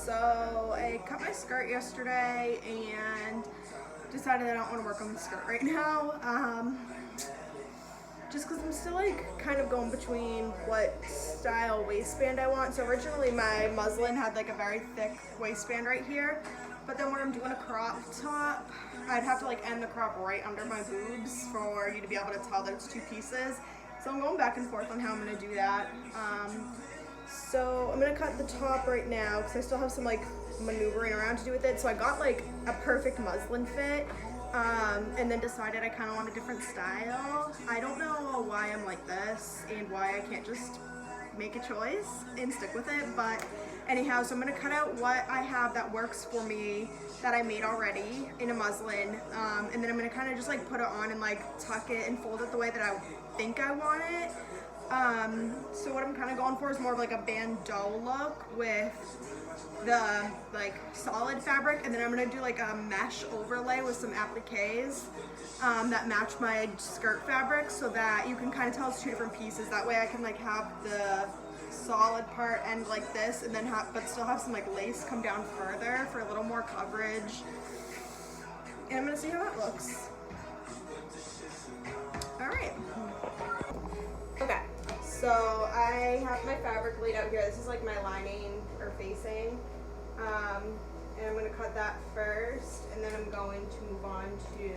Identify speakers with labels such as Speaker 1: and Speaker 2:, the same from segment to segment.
Speaker 1: So I cut my skirt yesterday and decided I don't want to work on the skirt right now. Just because I'm still like kind of going between what style waistband I want. So originally my muslin had like a very thick waistband right here, but then when I'm doing a crop top, I'd have to like end the crop right under my boobs for you to be able to tell that it's two pieces. So I'm going back and forth on how I'm going to do that. So I'm going to cut the top right now because I still have some like maneuvering around to do with it. So I got like a perfect muslin fit and then decided I kind of want a different style. I don't know why I'm like this and why I can't just make a choice and stick with it, but anyhow, so I'm going to cut out what I have that works for me that I made already in a muslin, and then I'm going to kind of just like put it on and like tuck it and fold it the way that I think I want it. So what I'm kind of going for is more of like a bandeau look with the like solid fabric, and then I'm going to do like a mesh overlay with some appliques that match my skirt fabric so that you can kind of tell it's two different pieces. That way I can like have the solid part end like this and then but still have some like lace come down further for a little more coverage. And I'm going to see how that looks. Alright. Okay, so I have my fabric laid out here. This is like my lining or facing. And I'm going to cut that first, and then I'm going to move on to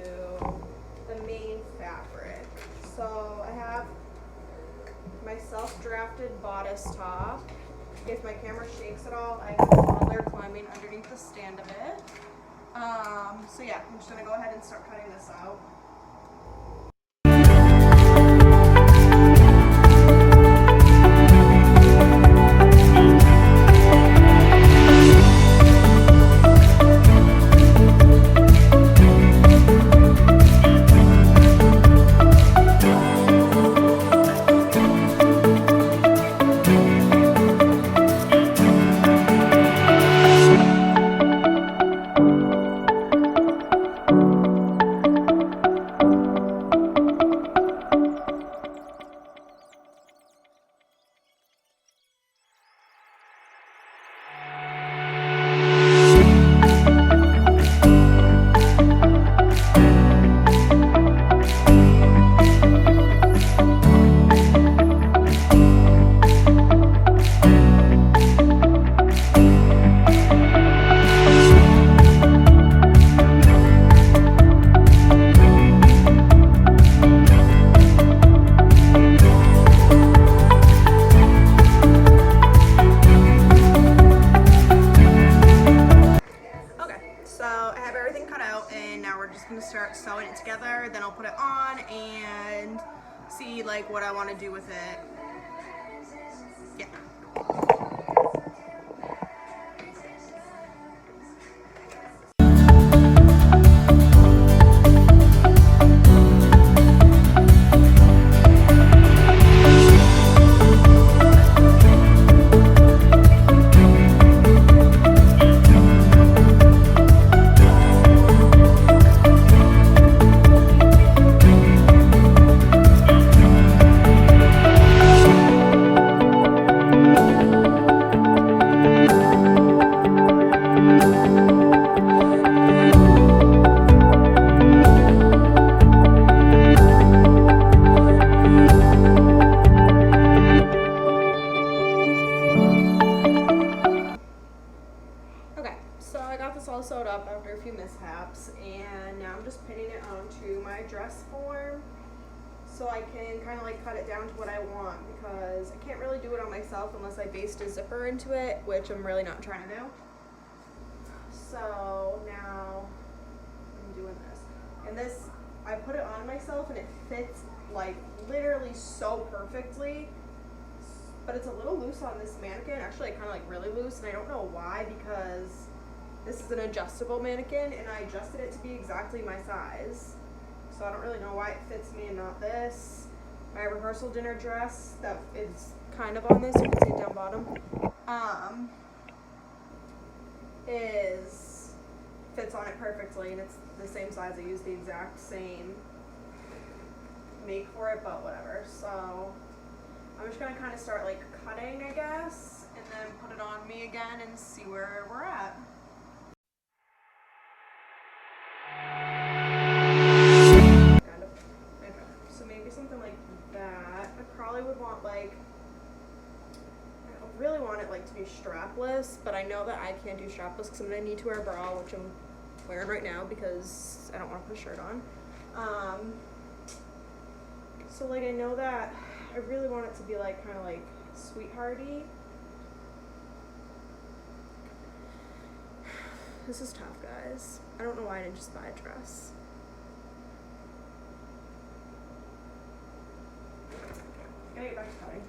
Speaker 1: the main fabric. So I have my self-drafted bodice top. If my camera shakes at all, I have a toddler climbing underneath the stand of it. So yeah, I'm just going to go ahead and start cutting this out. Start sewing it together, then I'll put it on and see like what I want to do with it. Yeah. All sewed up after a few mishaps, and now I'm just pinning it onto my dress form so I can kind of like cut it down to what I want, because I can't really do it on myself unless I baste a zipper into it, which I'm really not trying to do. So now I'm doing this, and this I put it on myself and it fits like literally so perfectly, but it's a little loose on this mannequin, actually kind of like really loose, and I don't know why, because this is an adjustable mannequin and I adjusted it to be exactly my size. So I don't really know why it fits me and not this. My rehearsal dinner dress that is kind of on this, you can see it down bottom, fits on it perfectly, and it's the same size. I use the exact same make for it, but whatever. So I'm just gonna kind of start like cutting, I guess, and and then put it on me again and see where we're at. Kind of. Okay. So maybe something like that. I probably would want like, I really want it like to be strapless, but I know that I can't do strapless because I'm gonna need to wear a bra, which I'm wearing right now because I don't want to put a shirt on. So like I know that I really want it to be like kind of like sweethearty. This is tough, guys. I don't know why I didn't just buy a dress. Gotta get back to cutting.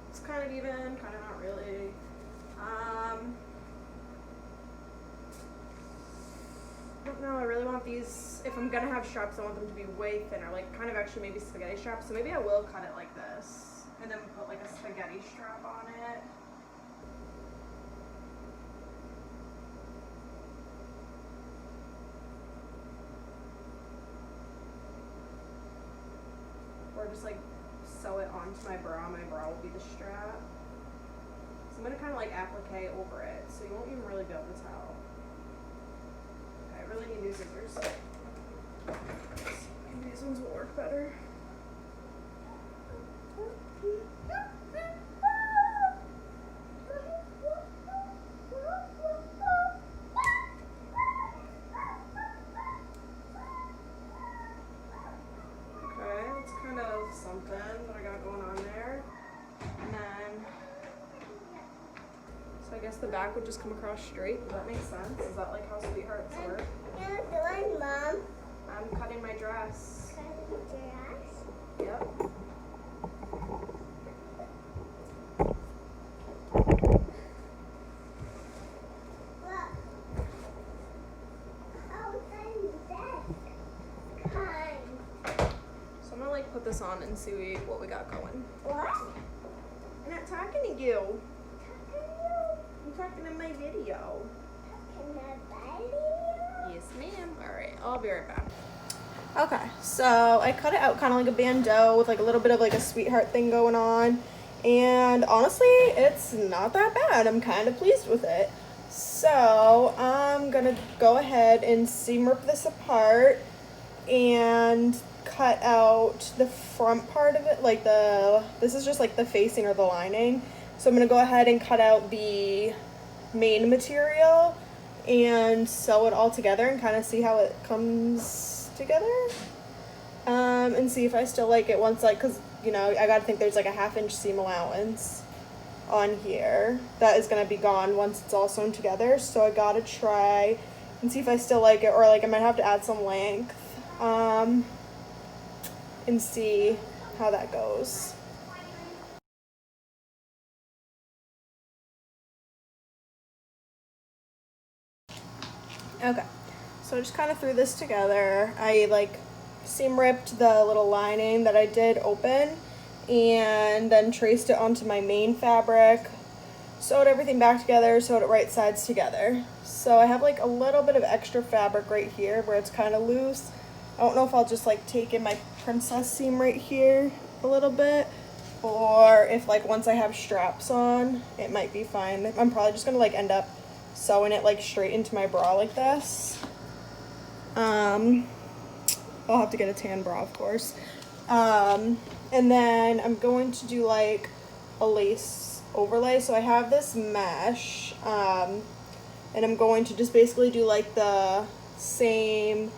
Speaker 1: It's kind of even, kind of not really. I don't know, I really want these, if I'm gonna have straps, I want them to be way thinner, like kind of actually maybe spaghetti straps, so maybe I will cut it like this, and then put like a spaghetti strap on it. Or just like sew it onto my bra will be the strap. So I'm gonna kind of like applique over it, so you won't even really be able to tell. I really need new scissors. Maybe these ones will work better. Okay, that's kind of something that I got going on there. And then, so I guess the back would just come across straight. Does that make sense? Is that like how sweethearts work?
Speaker 2: You're doing, Mom.
Speaker 1: I'm cutting my dress.
Speaker 2: Cutting dress?
Speaker 1: Yep.
Speaker 2: Look. Oh, that's kind.
Speaker 1: So I'm gonna like put this on and see what we got going.
Speaker 2: What?
Speaker 1: I'm not talking to you. I'm talking in my video. Yes, ma'am. All right, I'll be right back. Okay, so I cut it out kind of like a bandeau with like a little bit of like a sweetheart thing going on. And honestly, it's not that bad. I'm kind of pleased with it. So I'm gonna go ahead and seam rip this apart and cut out the front part of it. Like this is just like the facing or the lining. So I'm gonna go ahead and cut out the main material and sew it all together and kind of see how it comes together, and see if I still like it once, like, because you know I gotta think there's like a 1/2 inch seam allowance on here that is gonna be gone once it's all sewn together, so I gotta try and see if I still like it, or like I might have to add some length, and see how that goes. Okay, so I just kind of threw this together. I like seam ripped the little lining that I did open and then traced it onto my main fabric, sewed everything back together, sewed it right sides together. So I have like a little bit of extra fabric right here where it's kind of loose. I don't know if I'll just like take in my princess seam right here a little bit, or if like once I have straps on, it might be fine. I'm probably just gonna like end up sewing it like straight into my bra like this. I'll have to get a tan bra, of course. And then I'm going to do like a lace overlay. So I have this mesh, and I'm going to just basically do like the same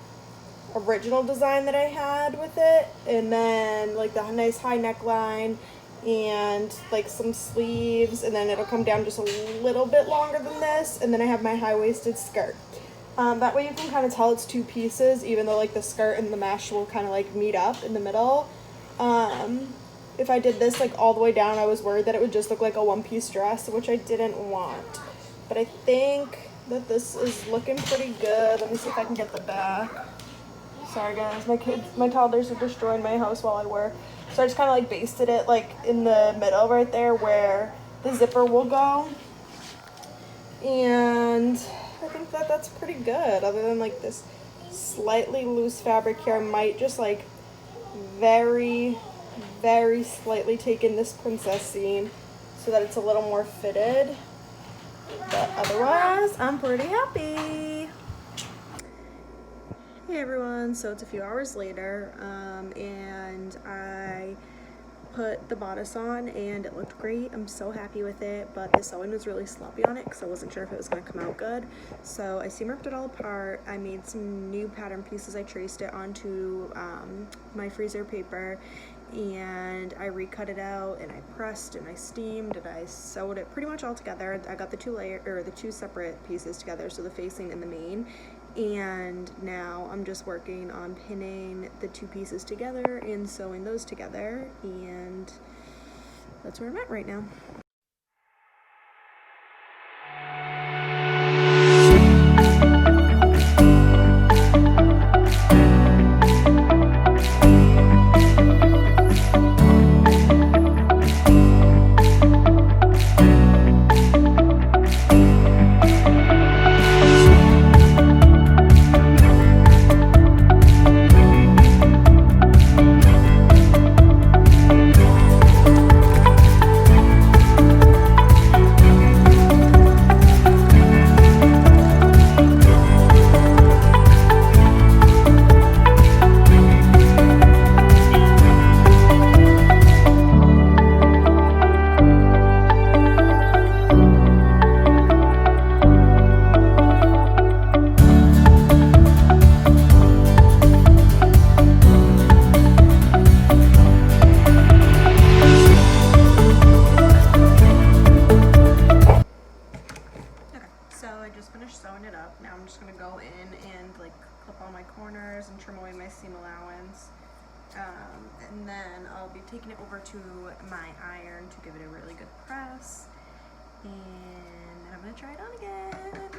Speaker 1: original design that I had with it, and then like the nice high neckline and like some sleeves, and then it'll come down just a little bit longer than this, and then I have my high-waisted skirt. That way you can kind of tell it's two pieces, even though like the skirt and the mesh will kind of like meet up in the middle. If I did this like all the way down, I was worried that it would just look like a one-piece dress, which I didn't want. But I think that this is looking pretty good. Let me see if I can get the back. Sorry guys, my toddlers are destroying my house while I work. So I just kind of like basted it like in the middle right there where the zipper will go. And I think that that's pretty good, other than like this slightly loose fabric here. I might just like very, very slightly take in this princess seam so that it's a little more fitted. But otherwise, I'm pretty happy. Hey everyone, so it's a few hours later, and I put the bodice on and it looked great. I'm so happy with it, but the sewing was really sloppy on it because I wasn't sure if it was going to come out good. So I seam ripped it all apart. I made some new pattern pieces. I traced it onto my freezer paper, and I recut it out, and I pressed and I steamed and I sewed it pretty much all together. I got the two separate pieces together, so the facing and the main. And now I'm just working on pinning the two pieces together and sewing those together, and that's where I'm at right now. So I just finished sewing it up. Now I'm just gonna go in and like clip all my corners and trim away my seam allowance. And then I'll be taking it over to my iron to give it a really good press. And then I'm gonna try it on again.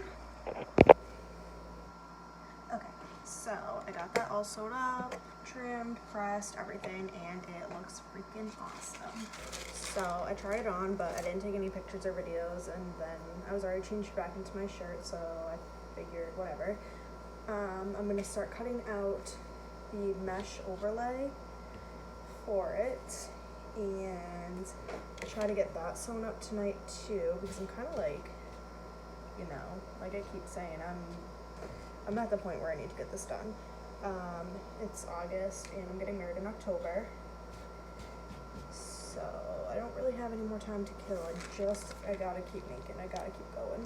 Speaker 1: Okay, so I got that all sewed up, trimmed, pressed, everything, and it looks freaking awesome. So I tried it on, but I didn't take any pictures or videos, and then I was already changed back into my shirt, so I figured whatever. I'm gonna start cutting out the mesh overlay for it, and try to get that sewn up tonight too, because I'm kind of like, you know, like I keep saying, I'm at the point where I need to get this done. It's August and I'm getting married in October, so I don't really have any more time to kill. I gotta keep making, I gotta keep going.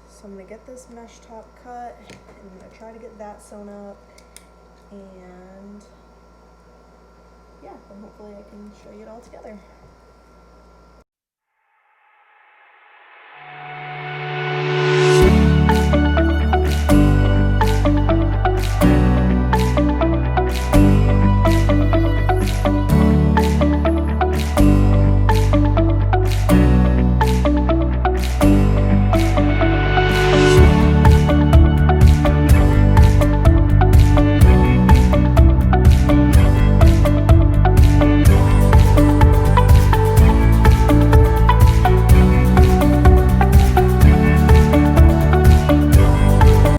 Speaker 1: So I'm gonna get this mesh top cut, and I'm gonna try to get that sewn up, and yeah, then hopefully I can show you it all together.